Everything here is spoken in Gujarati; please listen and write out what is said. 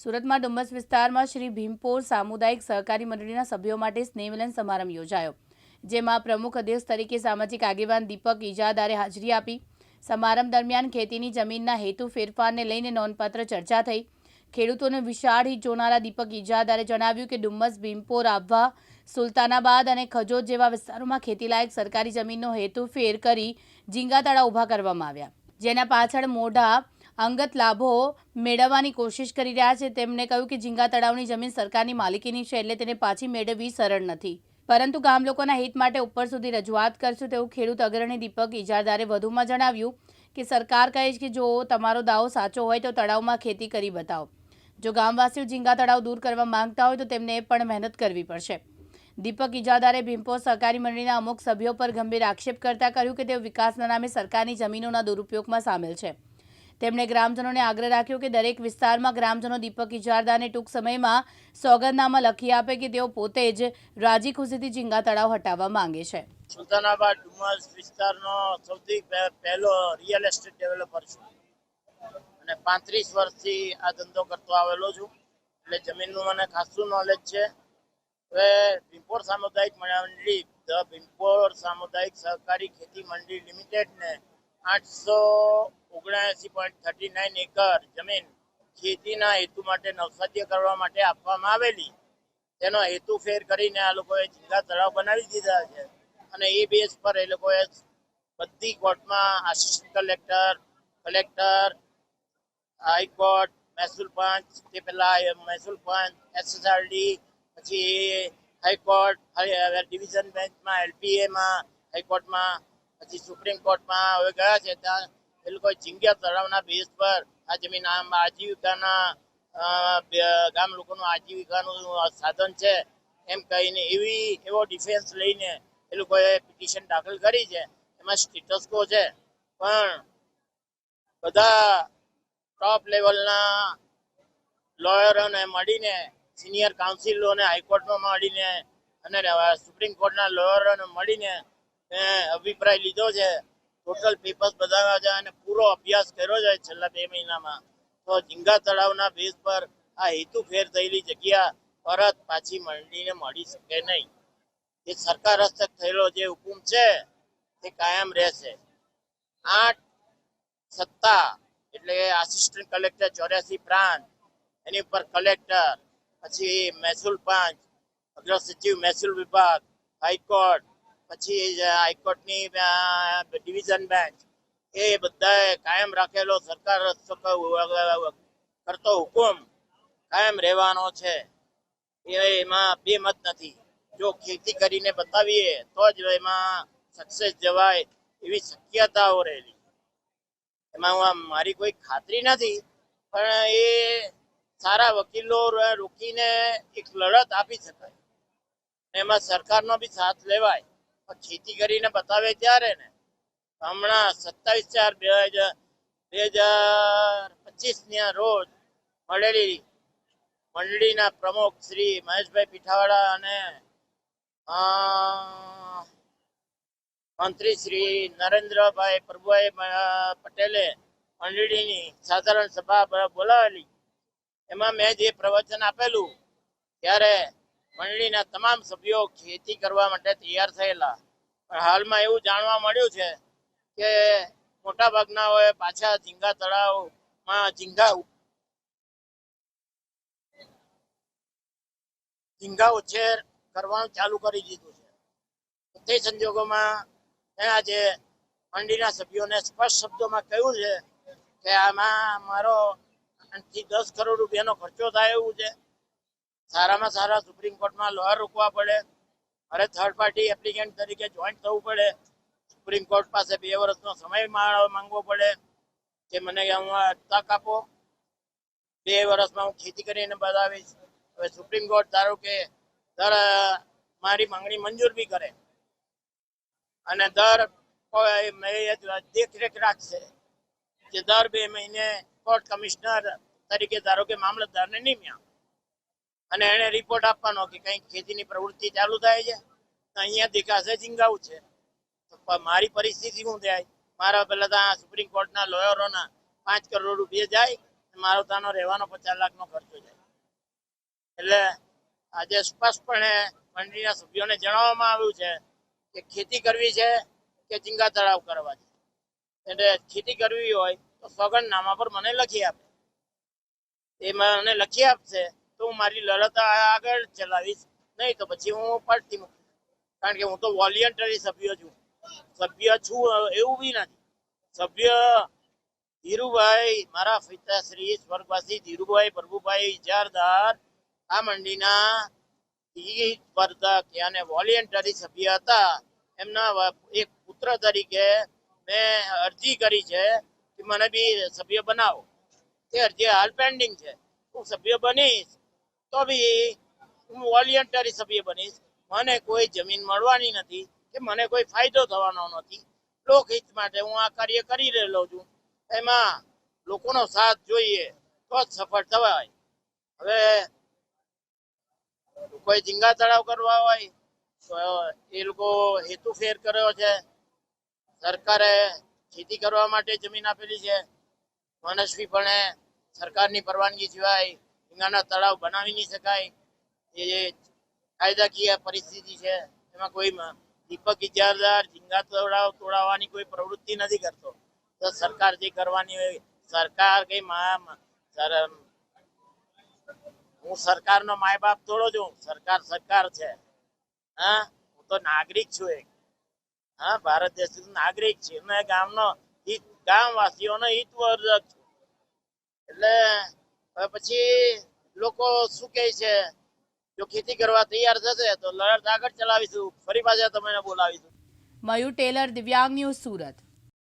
સુરતમાં ડુમ્મસ વિસ્તારમાં શ્રી ભીમપોર સામુદાયિક સહકારી મંડળીના સભ્યો માટે સ્નેહમિલન સમારંભ યોજાયો, જેમાં પ્રમુખ અધ્યક્ષ તરીકે સામાજિક આગેવાન દીપક ઇજાદારે હાજરી આપી। સમારંભ દરમિયાન ખેતીની જમીનના હેતુ ફેરફારને લઈને નોંધપાત્ર ચર્ચા થઈ। ખેડૂતોને વિશાળ હિત જોનારા દીપક ઇજાદારે જણાવ્યું કે ડુમ્મસ, ભીમપોર, આહવા, સુલતાનાબાદ અને ખજોદ જેવા વિસ્તારોમાં ખેતીલાયક સરકારી જમીનનો હેતુ ફેર કરી ઝીંગા તળાવ ઊભા કરવામાં આવ્યા, જેના પાછળ મોટા અંગત લાભો મેળવવાની કોશિશ કરી રહ્યા છે। તેમણે કહ્યું કે ઝીંગા તળાવની જમીન સરકારની માલિકીની છે, એટલે તેને પાછી મેળવવી સરળ નથી, પરંતુ ગામ લોકોના હિત માટે ઉપર સુધી રજૂઆત કરશું તેવું ખેડૂત અગ્રણી દીપક ઇજાદારે વધુમાં જણાવ્યું કે સરકાર કહે છે કે જો તમારો દાવો સાચો હોય તો તળાવમાં ખેતી કરી બતાવો। જો ગામવાસીઓ ઝીંગા તળાવ દૂર કરવા માંગતા હોય તો તેમને પણ મહેનત કરવી પડશે। દીપક ઇજાદારે ભીમપોર સહકારી મંડળીના અમુક સભ્યો પર ગંભીર આક્ષેપ કરતા કહ્યું કે તેઓ વિકાસના નામે સરકારની જમીનોના દુરુપયોગમાં સામેલ છે। તેમણે ગ્રામજનોને આગ્રહ રાખ્યો કે દરેક વિસ્તારમાં ગ્રામજનો દીપક ઇજાદારને ટૂંક સમયમાં સોગંદનામા લખી આપે કે તેઓ પોતે જ રાજી ખુશીથી ઝીંગા તળાવ હટાવવા માંગે છે। સુલતાનાબાદ ડુમસ વિસ્તારનો સૌથી પહેલો રિયલ એસ્ટેટ ડેવલપર છું અને 35 વર્ષથી આ ધંધો કરતો આવેલો છું, એટલે જમીનનું મને ખાસું નોલેજ છે। હવે ભીમપોર સામુદાયિક મંડળી, ધ ભીમપોર સામુદાયિક સહકારી ખેતી મંડળી લિમિટેડને 879.39 એકર જમીન ખેતીના હેતુ માટે નવસાધ્ય કરવા માટે આપવામાં આવેલી, તેનો હેતુ ફેર કરીને આ લોકોએ ઝીંગા તળાવ બનાવી દીધા છે અને એ બેઝ પર એ લોકોએ બધી કોર્ટમાં આસિસ્ટન્ટ કલેક્ટર, હાઈકોર્ટ, મહેસૂલ પંચ, તે પહેલા મહેસૂલ પંચ, SSRD, પછી હાઈકોર્ટ, ડિવિઝન બેન્ચમાં, LPAમાં, હાઈકોર્ટમાં, પછી સુપ્રીમ કોર્ટમાં હવે ગયા છે। ત્યાં એ લોકો ઝીંગા તળાવના બેઝ પર આ જમીન આજીવિકાના ગામ લોકોનું આજીવિકાનું સાધન છે એમ કહીને એવો ડિફેન્સ લઈને એ લોકોએ પિટિશન દાખલ કરી છે। એમાં સ્ટેટસ કો છે, પણ બધા ટોપ લેવલના લોયરોને મળીને, સિનિયર કાઉન્સિલોને હાઈકોર્ટમાં મળીને અને સુપ્રીમ કોર્ટના લોયરોને મળીને અભિપ્રાય લીધો છે, ટોટલ પેપર્સ બતાવ્યા છે અને પૂરો અભ્યાસ કર્યો છે છેલ્લા 2 મહિનામાં। તો ઝીંગા તળાવના બેઝ પર આ હેતુ ફેર થયેલી જગ્યા પરત પાછી મંડળીને મળી શકે નહીં। એ સરકાર હસ્તક થયેલો જે હુકુમ છે તે કાયમ રહેશે। 8 સત્તા એટલે આસિસ્ટન્ટ કલેક્ટર 84 પ્રાંત, એની ઉપર કલેક્ટર, પછી મહેસૂલ પંચ, અગ્ર સચિવ મહેસૂલ વિભાગ, હાઈકોર્ટ, પછી હાઈકોર્ટની ડિવિઝન બેન્ચ, એ બધાએ કાયમ રાખેલો સરકાર કરતો હુકુમ કાયમ રહેવાનો છે। એમાં બે મત નથી। જો ખેતી કરીને બતાવીએ તો જ એમાં સક્સેસ જવાય એવી શક્યતાઓ રહેલી। એમાં મારી કોઈ ખાતરી નથી, પણ એ સારા વકીલો રોકીને એક લડત આપી શકાય, એમાં સરકારનો બી સાથ લેવાય। ખેતી કરીને બતાવે ત્યારે ને હમણાં 27/4/2025 રોજ મળેલી મંડળીના પ્રમુખ શ્રી મહેશભાઈ પીઠાવાળા અને મંત્રી શ્રી નરેન્દ્રભાઈ પ્રભુભાઈ પટેલે મંડળીની સાધારણ સભા બોલાવેલી। એમાં મેં જે પ્રવચન આપેલું ત્યારે મંડળીના તમામ સભ્યો ખેતી કરવા માટે તૈયાર થયેલા, પણ હાલમાં એવું જાણવા મળ્યું છે કે મોટા ભાગના પાછા ઝીંગા તળાવમાં ઝીંગા ઉછેર કરવાનું ચાલુ કરી દીધું છે। તે સંજોગોમાં આજે મંડળીના સભ્યોને સ્પષ્ટ શબ્દોમાં કહ્યું છે કે આમાં મારો 8 થી 10 કરોડ રૂપિયાનો ખર્ચો થાય એવું છે। સારામાં સારા સુપ્રીમ કોર્ટમાં લોયર રોકવા પડે, અરે થર્ડ પાર્ટી એપ્લિકેન્ટ તરીકે જોઈન્ટ થવું પડે, સુપ્રીમ કોર્ટ પાસે 2 વર્ષનો સમય માંગવો પડે કે મને તક આપો, 2 વર્ષમાં હું ખેતી કરીને બતાવીશ। હવે સુપ્રીમ કોર્ટ ધારો કે મારી માંગણી મંજૂર બી કરે અને દેખરેખ રાખશે કે દર 2 મહિને કોર્ટ કમિશનર તરીકે ધારો કે મામલતદારને નિમ્યા અને એને રિપોર્ટ આપવાનો કે કંઈક ખેતીની પ્રવૃત્તિ ચાલુ થાય છે, અહીંયા દેખાશે ઝીંગા ઉછેર। મારી પરિસ્થિતિ શું થાય? મારા પેલા ત્યાં સુપ્રીમ કોર્ટના લોયરોના 5 કરોડ રૂપિયા જાય, મારો ત્યાંનો રહેવાનો 50 લાખનો ખર્ચો જાય। એટલે આજે સ્પષ્ટપણે મંડળીના સભ્યોને જણાવવામાં આવ્યું છે કે ખેતી કરવી છે કે ઝીંગા તળાવ કરવા છે. એટલે ખેતી કરવી હોય તો સોગંદનામા પર મને લખી આપે. એ મને લખી આપશે તો હું મારી લડત આગળ ચલાવીશ, નહીં તો પછી હું પડતી મૂકીશ. કારણ કે હું તો વોલિયન્ટરી સભ્ય છું એવું બી નથી. સભ્ય ધીરુભાઈ, મારા પિતાશ્રી સ્વર્ગવાસી ધીરુભાઈ પ્રભુભાઈ ઇજારદાર આ મંડીના સ્પર્ધક અને વોલિયન્ટરી સભ્ય હતા. એમના એક પુત્ર તરીકે મેં અરજી કરી છે કે મને બી સભ્ય બનાવો. તે અરજી હાલ પેન્ડિંગ છે. હું સભ્ય બનીશ તો બી હું વોલિયન્ટરી સભ્ય બનીશ. મને કોઈ જમીન મળવાની નથી કે મને કોઈ ફાયદો થવાનો નથી. લોકહિત માટે હું આ કાર્ય કરી રહેલો છું. એમાં લોકોનો સાથ જોઈએ તો જ સફળ થવાય. હવે કોઈ ઝીંગા તળાવ કરવા હોય તો એ લોકો હેતુ ફેર કર્યો છે. સરકારે ખેતી કરવા માટે જમીન આપેલી છે. મનસ્વીપણે સરકારની પરવાનગી સિવાય ઝીંગાના તળાવ બનાવી નહીં શકાય. એ કાયદાકીય પરિસ્થિતિ છે. એમાં કોઈ દીપક ઇજારદાર ઝીંગા તળાવ તોડાવવાની કોઈ પ્રવૃત્તિ નથી કરતો. તો સરકાર જે કરવાની હોય, સરકાર કઈ હું સરકારનો માય બાપ થોડો છું. સરકાર છે. હા, હું તો નાગરિક છું. એક ભારત દેશનો નાગરિક છે. મેં ગામવાસીઓનો હિતવર્ધક છું. એટલે પછી લોકો શું કહે છે, જો ખેતી કરવા તૈયાર થશે તો લડત આગળ ચલાવીશું. ફરી પાછા તમને બોલાવીશું. મયુર ટેલર, દિવ્યાંગ ન્યૂઝ, સુરત.